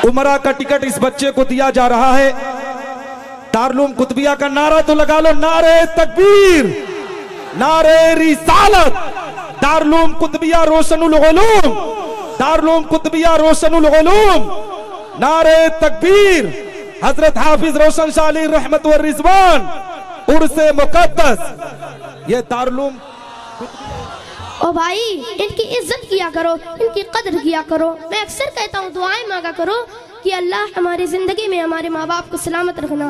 उमरा का टिकट इस बच्चे को दिया जा रहा है। दारुल कुतुबिया का नारा तो लगा लो, नारे तकबीर, नारे रिसालत। दारुल कुतुबिया रोशनुल उलूम, दारुल कुतुबिया रोशनुल उलूम, नारे तकबीर। हजरत हाफिज रोशन शाह अली रहमत व रिजवान उर्से मुकद्दस। ये दारुल ओ भाई, इनकी इज्जत किया करो, इनकी कदर किया करो। मैं अक्सर कहता हूँ दुआएं मांगा करो कि अल्लाह हमारी जिंदगी में हमारे माँ बाप को सलामत रखना,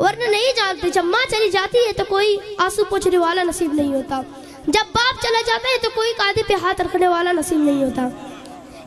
वरना नहीं जानते जब माँ चली जाती है तो कोई आंसू पोंछने वाला नसीब नहीं होता, जब बाप चला जाता है तो कोई कांधे पे हाथ रखने वाला नसीब नहीं होता।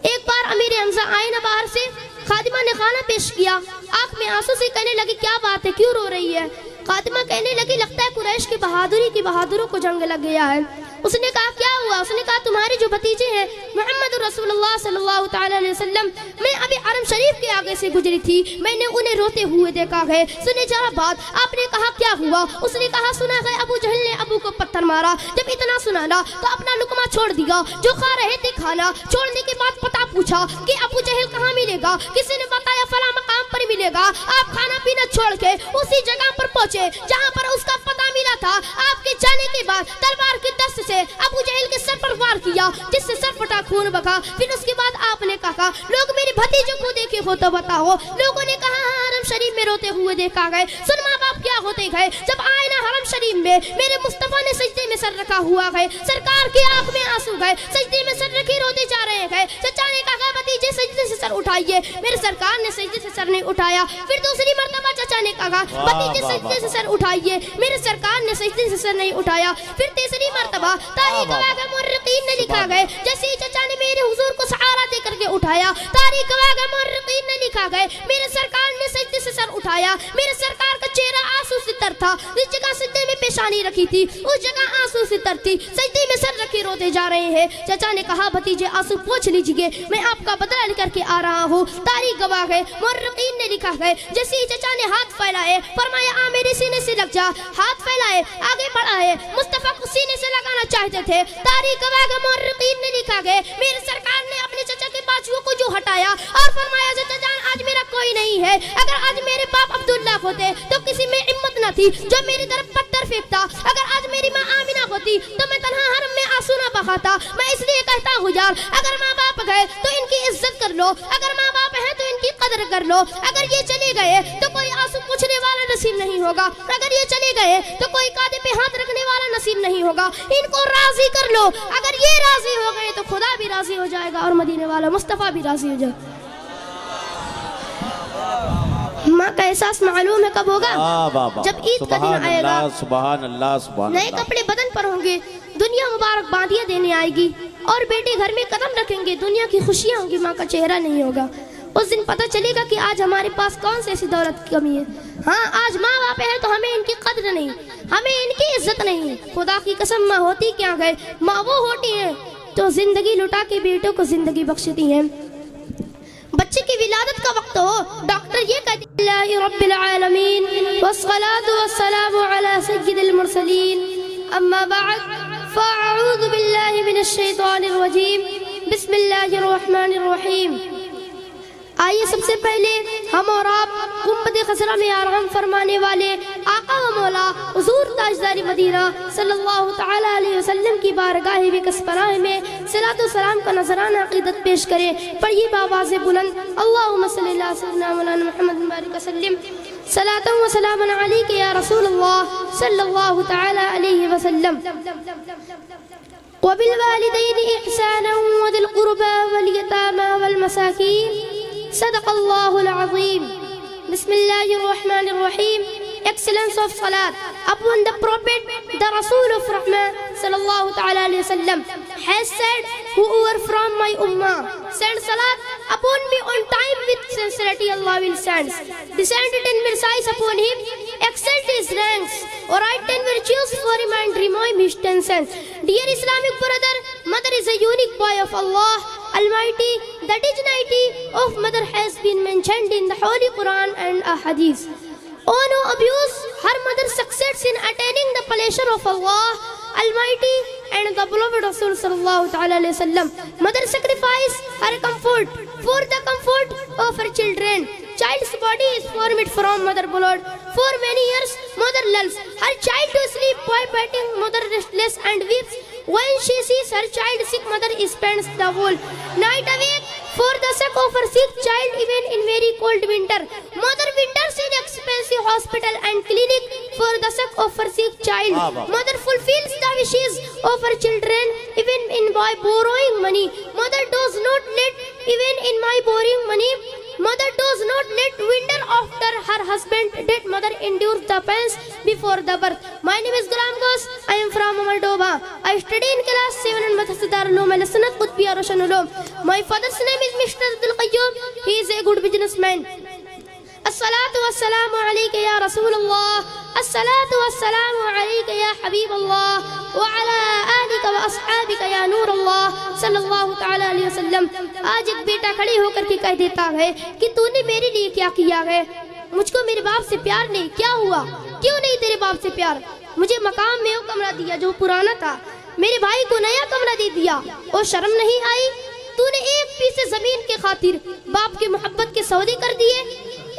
एक बार अमीर हमजा आए ना बाहर से, खादिमा ने खाना पेश किया, आंख में आंसू से कहने लगी क्या बात है, क्यों रो रही है? खादिमा कहने लगी लगता है कुरैश की बहादुरी की बहादुरों को जंग लग गया है। उसने कहा क्या हुआ? उसने कहा तुम्हारे जो भतीजे हैं मोहम्मद रसूलुल्लाह सल्लल्लाहु तआला अलैहि वसल्लम, मैं अभी हरम शरीफ के आगे से गुजरी थी, मैंने उन्हें रोते हुए देखा है। सुने जरा बात। आपने कहा क्या हुआ? उसने कहा सुना है अबू जहल ने अबू को पत्थर मारा, जब इतना सुना ना तो अपना लुकमा छोड़ दिया जो खा रहे थे खाना। छोड़ने के बाद पता पूछा कि अबू जहल कहाँ मिलेगा, किसी ने बताया फला मकाम पर मिलेगा। आप खाना पीना छोड़ के उसी जगह पर पहुंचे जहाँ पर उसका पता मिला था। आपके जाने के बाद तलवार की दस्त से अबू जहल के सर पर वार किया, जिससे सर फटा, खून बहा। फिर उसके बाद आपने कहा लोग मेरे भतीजे को देखे हो तो बताओ। लोगों ने कहा हाँ, हरम शरीफ में रोते हुए देखा गए। सुन माँ बाप क्या होते गए, जब आए ना हरम शरीफ में मेरे मुस्तफा ने सजदे में सर रखा हुआ है, सरकार की आंख में आंसू गए, सजदे में सर रखे रोते जा रहे हैं। चचा ने कहा भतीजे सजदे से सर उठाइए, मेरे सरकार ने सजदे से सर नहीं उठाया। फिर दूसरी मर्तबा चचा ने कहा भतीजे सजदे से सर उठाइए, मेरे सरकार ने सजदे से सर नहीं उठाया। फिर तीसरी मर्तबा तारीख मुर्रिकीन ने लिखा गए, जैसे ही चचा ने मेरे हुजूर को सहारा दे करके उठाया, तारीख मुर्रिकीन ने लिखा गए मेरे सरकार ने सजदे से सर उठाया। मेरे सरकार का चेहरा आंसू से तर था, जिस जगह सजदे में पेशानी रखी थी उस जगह आंसू से तर थी, सजदे में सर रखे रोते जा रहे हैं। चचा ने कहा भतीजे आंसू पोंछ लीजिए, मैं आपका बदला लेकर के आ रहा हूँ। तारीख गवाह है मुर्रिकीन ने लिखा है, जैसे ही चचा ने हाथ फैलाए फरमाया आ मेरे सीने से लग जा। हाथ फैलाए आगे बढ़ाए, मुस्तफा को सीने से लगाना चाहते थे। तारीख गवाह मुर्रिकीन ने लिखा है मेरे सरकार ने अपने चचा के बाजुओं को जो हटाया और फरमाया चचा जान आज मेरा कोई नहीं है, अगर आज मेरे बाप अब्दुल्ला होते तो किसी में हिम्मत न थी जो मेरी तरफ पत्थर फेंकता, अगर आज मेरी माँ आमिना होती तो मैं तन्हा हरम में आंसू न बहाता। मैं इसलिए कहता हूँ यार, अगर माँ बाप गए तो इनकी इज्जत कर लो, अगर माँ बाप है तो इनकी कदर कर लो। अगर ये चले गए तो कोई आंसू पूछने वाला नसीब नहीं होगा, अगर ये चले गए तो कोई कांधे पे हाथ रखने वाला नसीब नहीं होगा। इनको राजी कर लो, अगर ये राजी हो गए तो खुदा भी राजी हो जाएगा और मदीने वाला मुस्तफा भी राजी हो जाए। माँ का एहसास मालूम है कब होगा? जब ईद का दिन आएगा, सुभान अल्लाह, सुभान नए अल्लाह। कपड़े बदन पर होंगे, दुनिया मुबारक बादियाँ देने आएगी और बेटे घर में कदम रखेंगे, दुनिया की खुशियाँ होंगी, माँ का चेहरा नहीं होगा। उस दिन पता चलेगा कि आज हमारे पास कौन सी ऐसी दौलत की कमी है। हाँ, आज माँ बाप है तो हमें इनकी कदर नहीं, हमें इनकी इज्जत नहीं। खुदा की कसम माँ होती क्या है, माँ वो होती है तो जिंदगी लुटा के बेटों को जिंदगी बख्शती है। बच्चे की विलादत का वक्त हो, डॉक्टर ये कहते हैं रब्बिल आलमीन वस्सलातु वस्सलामु अला सय्यिदिल मुरसलीन अम्मा बअद फअऊज़ु बिल्लाहि मिनश शैतानिर रजीम बिस्मिल्लाहिर रहमानिर रहीम। आइए सबसे पहले हम और आप गुंबद खसरा में आराम फरमाने वाले आका व मौला हुजूर ताजदारी मदीना सल्लल्लाहु तआला अलैहि वसल्लम की बारगाह बिकस्पराह में सलातो सलाम का नजराना अक़ीदत पेश करें। पढ़िए बावाज़ बुलंद अल्लाहुम्मा सल्लि अला सय्यिदिना मौलाना मुहम्मद बारिक वसल्लम सलातन व सलामन अलैका या रसूलल्लाह सल्लल्लाहु तआला अलैहि वसल्लम। व बिल वालिदैनि इहसानन व दिल क़ुरबा वल यतामा वल मसाकीन सदक़ल्लाहुल अज़ीम। बिस्मिल्लाहिर रहमानिर रहीम। Excellence of Salat upon the Prophet, the Rasul of Rahman sallallahu ta'ala alayhi wasallam has said, whoever from my ummah send Salat upon me on time with sincerity, Allah will send. Descend 10 mercies upon him, excelled his ranks, or write 10 virtues for him and remove his tensions. Dear Islamic brother, mother is a unique boy of Allah Almighty. The dignity of mother has been mentioned in the Holy Quran and a Hadith. Oh no abuse, her mother succeeds in attaining the pleasure of Allah. Almighty and the beloved Rasul sallallahu ta'ala alayhi wasallam. Mother sacrifice her comfort for the comfort of her children. Child's body is formed from mother blood. For many years, mother lulls her child to sleep by patting mother restless and weeps. When she sees her child sick, mother spends the whole night awake for the sake of her sick child, even in very cold winter. Mother winters in expensive hospital and clinic for the sake of her sick child. Mother fulfills the wishes of her children even in by borrowing money. Mother does not let even in my borrowing money. Mother does not let winter after her husband dead. Mother endures the pains before the birth. My name is Ghulam Ghosh. I am from Moldova. I study in class 7 in Madrasa Darul Uloom Al Sanat Qutbiyya Roshan Uloom. My father's name is Mr. Abdul Qayyum. He is a good businessman. As-salatu was-salamu alayka ya Rasulullah. As-salatu was-salamu alayka ya Habib Allah. Wa ala alika wa ashabika ya Nur Allah sallallahu ta'ala alayhi wa sallam. آج ایک بیٹا کھڑے ہو کر کے کہہ دیتا ہے کہ تو نے میرے لیے کیا کیا ہے؟ مجھ کو میرے باپ سے پیار نہیں. کیا ہوا؟ کیوں نہیں تیرے باپ سے پیار؟ مجھے مقام میں وہ کمرہ دیا جو پرانا تھا, میرے بھائی کو نیا کمرہ دے دیا, اور شرم نہیں آئی؟ تو نے ایک پیسے زمین کے خاطر باپ کی محبت کے سودے کر دیے.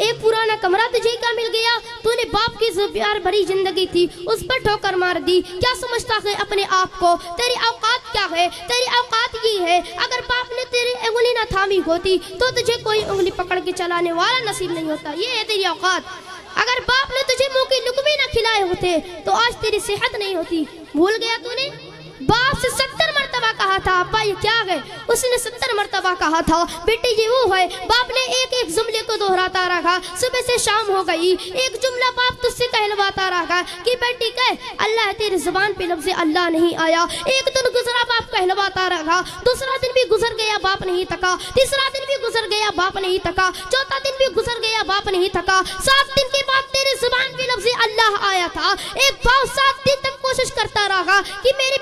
ایک پرانا کمرہ تجھے کا مل گیا, تو نے باپ کی جو پیار بھری زندگی تھی اس پر ٹھوکر مار دی. کیا سمجھتا ہے اپنے آپ کو؟ تیری اوقات کیا ہے؟ تیری اوقات یہ ہے, اگر باپ نے تیری انگلی نہ تھامی ہوتی تو تجھے کوئی انگلی پکڑ کے چلانے والا نصیب نہیں ہوتا. یہ ہے تیری اوقات. اگر باپ نے تجھے منہ کے لقمے نہ کھلائے ہوتے تو آج تیری صحت نہیں ہوتی. بھول گیا تو نے؟ باپ سے 70 مرتبہ کہا تھا ابا یہ کیا ہے؟ اس نے 70 مرتبہ کہا تھا بیٹے یہ وہ ہے. باپ نے ایک ایک جملے کو دہراتا رہا. صبح سے شام ہو گئی, ایک جملہ باپ تجھ سے کہلواتا رہا کہ بیٹی کہہ اللہ ہے, تیرے زبان پہ لفظ اللہ نہیں آیا. ایک دن گزرا, باپ کہلواتا رہا. دوسرا دن بھی گزر گیا, باپ نہیں تھکا. تیسرا دن بھی گزر گیا, باپ نہیں تھکا. چوتھا دن بھی گزر گیا, باپ نہیں تھکا. 7 دن کے بعد تیرے زبان پہ لفظ اللہ آیا تھا. ایک باپ 7 دن تک کوشش کرتا رہا کہ میری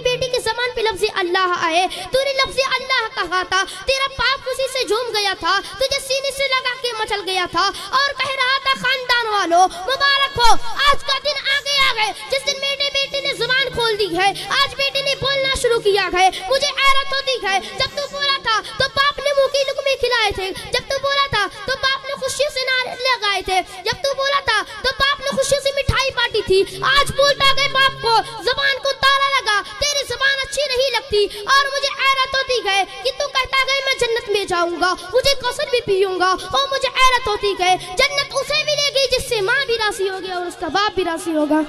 بیٹی کے زبان پہ لفظ اللہ آئے. تو نے لفظ اللہ کہا تھا, تیرا باپ خوشی سے جھوم گیا تھا, تجھے سینے سے لگا کے مچل گیا تھا اور کہہ رہا تھا خاندان والوں مبارک ہو, آج کا دن آگے آ گئے جس دن میرے بیٹے نے زبان کھول دی ہے. آج بیٹے نے بولنا شروع کیا ہے. مجھے حیرت ہوتی ہے, جب تو بولا تھا تو باپ نے منہ کی لقمے کھلائے تھے. جب تو بولا تھا تو باپ نے خوشی سے نعرے لگائے تھے. جب تو بولا تھا تو باپ نے خوشی سے مٹھائی بانٹی تھی. آج بولتا گئے باپ کو زبان کو تالا لگا, تیری زبان اچھی نہیں لگتی. اور مجھے حیرت ہوتی ہے کہ تو کہتا گئے میں جنت میں جاؤں گا, مجھے کوثر بھی پیوں گا. اور مجھے حیرت ہوتی ہے جنت اسے ملے گی جس سے ماں بھی راضی ہوگی اور اس کا باپ بھی راضی ہوگا.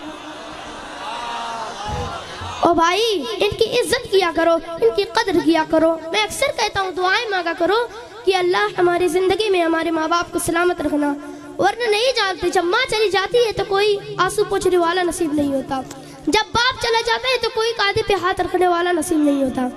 او بھائی ان کی عزت کیا کرو, ان کی قدر کیا کرو. میں اکثر کہتا ہوں دعائیں مانگا کرو کہ اللہ ہماری زندگی میں ہمارے ماں باپ کو سلامت رکھنا, ورنہ نہیں جانتے جب ماں چلی جاتی ہے تو کوئی آنسو پوچھنے والا نصیب نہیں ہوتا. جب باپ چلا جاتا ہے تو کوئی کاندھے پہ ہاتھ رکھنے والا نصیب نہیں ہوتا.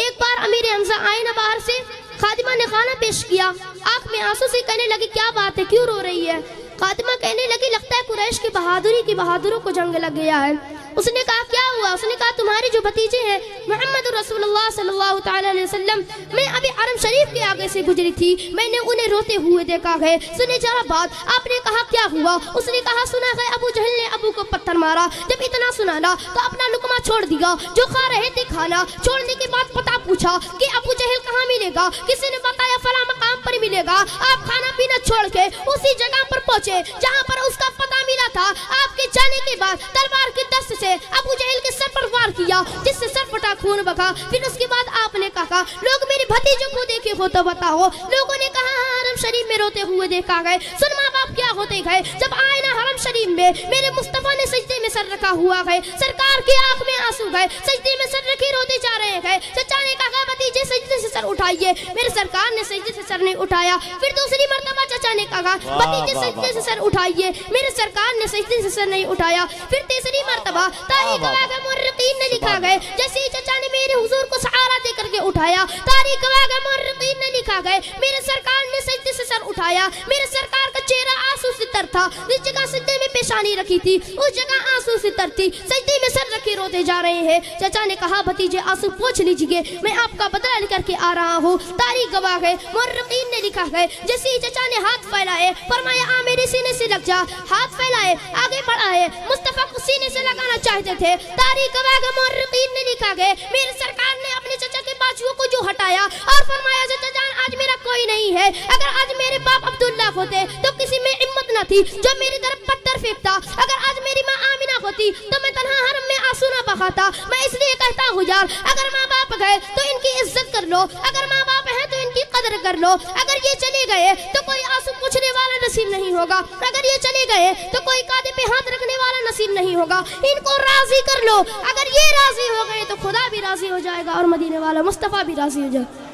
ایک بار امیر حمزہ آئے نا باہر سے, خادمہ نے کھانا پیش کیا, آنکھ میں آنسو سے کہنے لگی کیا بات ہے, کیوں رو رہی ہے؟ خادمہ کہنے لگی لگتا ہے قریش کی بہادری کی بہادروں کو جنگ لگ گیا ہے. اس نے کہا کیا ہوا؟ اس نے کہا تمہارے جو بھتیجے ہیں محمد رسول اللہ صلی اللہ تعالی علیہ وسلم, میں ابھی حرم شریف کے آگے سے گزری تھی, میں نے انہیں روتے ہوئے دیکھا ہے. سنے ذرا بات. آپ نے کہا کیا ہوا؟ اس نے کہا سنا ہے ابو جہل نے ابو کو پتھر مارا. جب اتنا سنا نا تو اپنا لقمہ چھوڑ دیا جو کھا رہے تھے کھانا. چھوڑنے کے بعد پتہ پوچھا کہ ابو جہل کہاں ملے گا؟ کسی نے بتایا فلاں مقام پر ملے گا. آپ کھانا پینا چھوڑ کے اسی جگہ پر پہنچے جہاں پر اس کا پتہ ملا تھا. آپ کے جانے کے بعد تلوار کے دست سے ابو جہل کے سر پر وار کیا جس سے سر پھٹا, خون بہا. پھر اس کے بعد آپ نے کہا لوگ میرے بھتیجوں کو دیکھے ہو تو بتاؤ. لوگوں نے کہا حرم شریف میں روتے ہوئے دیکھا گئے. سن ماں باپ کیا ہوتے گئے جب آئے نا حرم شریف میں میرے مصطفیٰ نے سجدے میں سر رکھا ہوا ہے, سرکار کی آنکھ میں آنسو گئے, سجدے میں سر رکھے روتے جا رہے ہیں. چچا نے کہا بھتیجے سجدے سے سر اٹھائیے. میرے سرکار نے سجدے سے سر نہیں اٹھایا. پھر دوسری مرتبہ چچا نے کہا بھتیجے سجدے سے سر اٹھائیے. میرے سرکار نے سجدے سے سر نہیں اٹھایا. پھر تیسری مرتبہ تاریخ مورخین نے لکھا گئے جیسے چچا نے میرے حضور کو سہارا دے کر کے اٹھایا, تاریخ مورخین نے लिखा गया मेरे सरकार ने सजदे से सर उठाया, मेरे सरकार का चेहरा आंसू से तर था, जिस जगह सजदे में पेशानी रखी थी उस जगह आंसू से तर थी, सजदे में सर रखे रोते जा रहे हैं। चाचा ने कहा भतीजे आंसू पोंछ लीजिए, मैं आपका बदला लेकर के आ रहा हूँ। तारीख गवाह है, मुर्रकीन ने लिखा है जैसे ही चाचा ने हाथ फैलाए फरमाया आ मेरे सीने से लग जा, हाथ फैलाए आगे बढ़ाए, मुस्तफा को सीने से लगाना चाहते थे। तारीख गवाह है, मुर्रकीन ने लिखा है मेरे सरकार ने अपने चाचा के बाजुओं को जो हटाया और फरमाया चाचा जान आज मेरा कोई नहीं है, अगर आज मेरे बाप अब्दुल्ला होते तो किसी में हिम्मत न थी जो मेरी तरफ पत्थर फेंकता, अगर आज मेरी माँ आमिना होती तो मैं तन्हा हरम में आंसू न बहाता। मैं इसलिए कहता हूँ यार अगर माँ बाप गए तो इनकी इज्जत कर लो, अगर माँ बाप है तो इनकी कदर कर लो, अगर ये चले गए तो कोई आंसू पूछने वाला नसीब नहीं होगा, अगर ये चले गए तो कोई कांधे पे हाथ रखने वाला नसीब नहीं होगा। इनको राजी कर लो, अगर ये राजी हो गए तो खुदा भी राजी हो जाएगा और मदीने वाला मुस्तफा भी राजी हो जाएगा।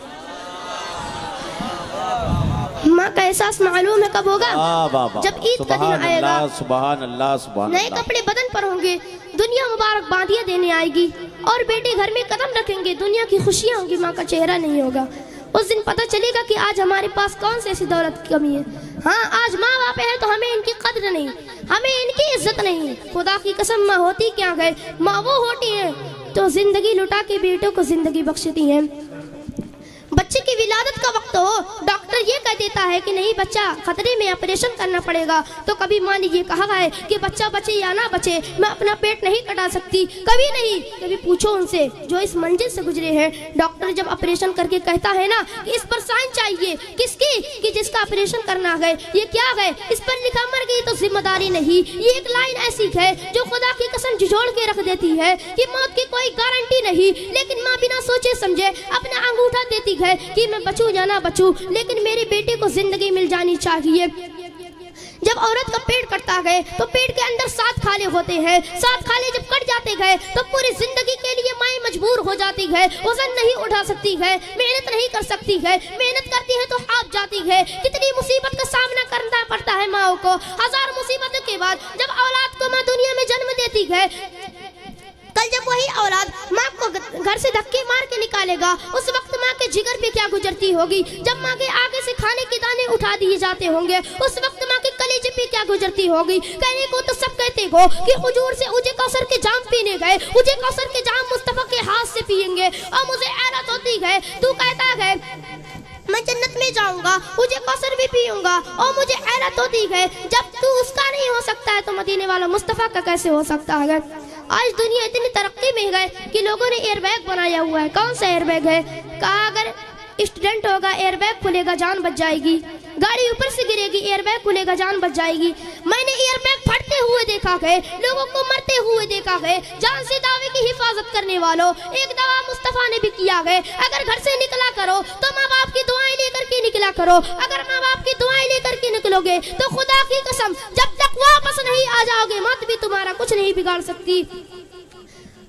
माँ का एहसास मालूम है कब होगा? जब ईद का दिन आएगा, सुभान अल्लाह सुभान नए अल्लाह। कपड़े बदन पर होंगे, दुनिया मुबारक बांधियां देने आएगी और बेटे घर में कदम रखेंगे, दुनिया की खुशियां होंगी, माँ का चेहरा नहीं होगा। उस दिन पता चलेगा कि आज हमारे पास कौन सी ऐसी दौलत की कमी है। हाँ आज माँ बाप है तो हमें इनकी कदर नहीं, हमें इनकी इज्जत नहीं। खुदा की कसम माँ होती क्या गए, माँ वो होती है तो जिंदगी लुटा के बेटों को जिंदगी बख्शती है। बच्चे की विलादत का वक्त हो, डॉक्टर ये कह देता है कि नहीं बच्चा खतरे में, ऑपरेशन करना पड़ेगा, तो कभी माँ ने ये कहा है कि बच्चा बचे या ना बचे, मैं अपना पेट नहीं कटा सकती, कभी नहीं। कभी पूछो उनसे जो इस मंजिल से गुजरे हैं, डॉक्टर जब ऑपरेशन करके कहता है ना कि इस पर साइन चाहिए, किसकी? कि जिसका ऑपरेशन करना है, ये क्या है, इस पर लिखा मर गई तो जिम्मेदारी नहीं। ये एक लाइन ऐसी है जो खुदा की कसम झिझोड़ के रख देती है कि मौत की कोई गारंटी नहीं, लेकिन माँ बिना सोचे समझे अपना अंगूठा देती है कि मैं बचूं या ना बचूं, लेकिन मेरे बेटे को जिंदगी मिल जानी चाहिए। जब औरत का पेट कटता है तो पेट के अंदर 7 खाले होते हैं, 7 खाले जब कट जाते गए तो पूरी जिंदगी के लिए माँ मजबूर हो जाती है, वजन नहीं उठा सकती है, मेहनत नहीं कर सकती है, मेहनत करती है तो हाफ जाती है। कितनी मुसीबत का सामना करना पड़ता है माओ को। 1000 मुसीबतों के बाद जब औलाद को माँ दुनिया में जन्म देती है, कल जब वही औलाद माँ को घर से धक्के मार के निकालेगा, उस वक्त माँ के जिगर पे क्या गुजरती होगी। जब माँ के आगे से खाने के दाने उठा दिए जाते होंगे, उस वक्त माँ के कलेजे पे क्या गुजरती होगी। कहने को तो सब कहते हो कि हुजूर से उजे कौसर के जाम पीने गए, उजे कौसर के जाम मुस्तफा के हाथ से पिएंगे, और मुझे हैरत होती है तू कहता है मैं जन्नत में जाऊंगा, मुझे कौसर भी पीऊंगा, और मुझे हैरत होती है जब तू उसका नहीं हो सकता है तो मदीने वाला मुस्तफा का कैसे हो सकता है। आज दुनिया इतनी तरक्की में है कि लोगों ने एयरबैग बनाया हुआ है। कौन सा एयरबैग है? कहा अगर एक्सीडेंट होगा एयरबैग खुलेगा जान बच जाएगी, गाड़ी ऊपर से गिरेगी एयरबैग खुलेगा जान बच जाएगी। मैंने एयरबैग फटते हुए देखा है, लोगों को मरते हुए देखा है। जान से दावे की हिफाजत करने वालों, एक दावा मुस्तफा ने भी किया है, अगर घर से निकला करो तो माँ बाप की दुआएं लेकर के निकला करो। अगर माँ बाप की दुआएं लेकर के निकलोगे तो खुदा की कसम जब तक वापस नहीं आ जाओगे मौत भी तुम्हारा कुछ नहीं बिगाड़ सकती।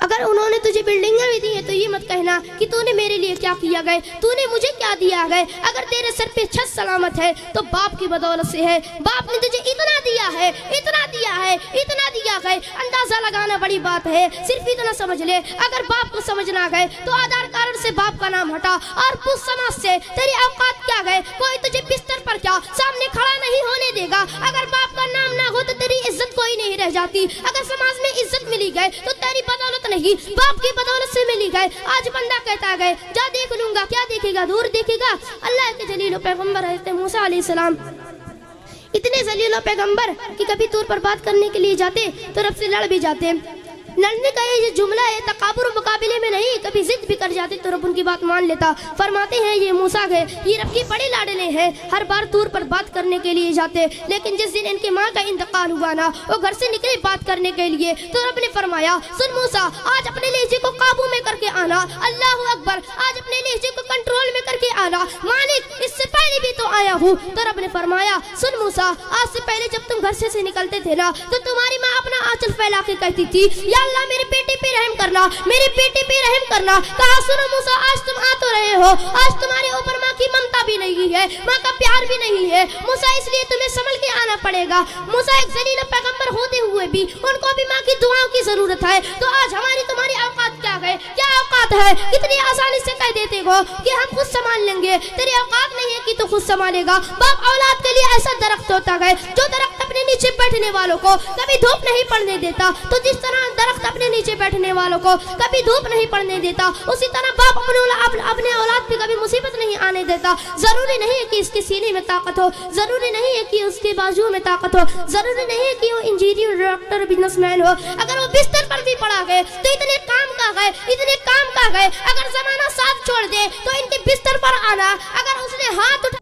अगर उन्होंने तुझे बिल्डिंगें भी दी है तो ये मत कहना कि तूने मेरे लिए क्या किया गए, तूने मुझे क्या दिया है। अगर तेरे सर पे छत सलामत है तो बाप की बदौलत से है। बाप ने तुझे इतना दिया है, इतना दिया है, इतना दिया है, अंदाजा लगाना बड़ी बात है। सिर्फ इतना समझ ले, अगर बाप को समझना है तो आधार कार्ड से बाप का नाम हटा और पूछ समाज से तेरी औकात क्या है। कोई तुझे बिस्तर पर क्या सामने खड़ा नहीं होने देगा। अगर बाप का नाम ना हो तो तेरी इज्जत कोई नहीं रह जाती। अगर समाज में इज्जत मिली गई तो तेरी बदौलत नहीं, बाप की बदौलत से मिली गए। आज बंदा कहता गए जा देख लूंगा, क्या देखेगा, दूर देखेगा। अल्लाह के जलील पैगंबर हज़रत मूसा अलैहिस्सलाम इतने जलील पैगंबर कि कभी तौर पर बात करने के लिए जाते तो रब से लड़ भी जाते। लड़ने का ये जुमला है तकाबुर मुकाबले में नहीं, कभी जिद भी कर जाते तो रब उनकी बात मान लेता। फरमाते हैं ये मूसा है, ये रब के बड़े लाडले हैं, हर बार तौर पर बात करने के लिए जाते। लेकिन जिस दिन इनके माँ का इंतकाल हुआ ना, वो घर से निकले बात करने के लिए तो रब ने फरमाया सुन मूसा आज अपने लहजे को काबू में करके आना। अल्लाह अकबर, आज अपने लहजे को कंट्रोल में करके आना। मालिक इससे पहले भी तो आया हूँ। तो रब ने फरमाया सुन मूसा आज से पहले जब तुम घर से निकलते थे ना तो तुम्हारी माँ अपना आंचल फैला के कहती थी या अल्लाह मेरे बेटे पे रहम करना, मेरे बेटे पे रहम करना। कहा सुनो मूसा आज तुम आ तो रहे हो, आज तुम्हारे ऊपर माँ की ममता भी नहीं है, माँ का प्यार भी नहीं है। मूसा इसलिए तुम्हें संभल के आना पड़ेगा। मूसा एक जलील पैगंबर होते हुए भी उनको भी माँ की दुआओं की जरूरत है। तो आज हमारी तुम्हारी औकात क्या है, क्या औकात है? कितनी आसानी से कह देते हो कि हम खुद संभाल लेंगे, तेरी औकात नहीं है कि तू खुद संभालेगा। बाप औलाद के लिए ऐसा दरख्त होता है जो दरख्त अपने नीचे बैठने वालों को कभी धूप नहीं पड़ने देता। तो जिस तरह दरख्त अपने नीचे बैठने वालों को कभी धूप नहीं पड़ने देता, उसी तरह बाप अपने औलाद पे कभी मुसीबत नहीं आने देता। जरूरी नहीं है कि इसके सीने में ताकत हो, जरूरी नहीं है कि उसके बाजू में ताकत हो, जरूरी नहीं है कि वो इंजीनियर, डॉक्टर, बिजनेसमैन हो। अगर वो बिस्तर पर भी पड़ा गए तो इतने काम का गए, इतने काम का गए। अगर जमाना साथ छोड़ दे तो इनके बिस्तर पर आना,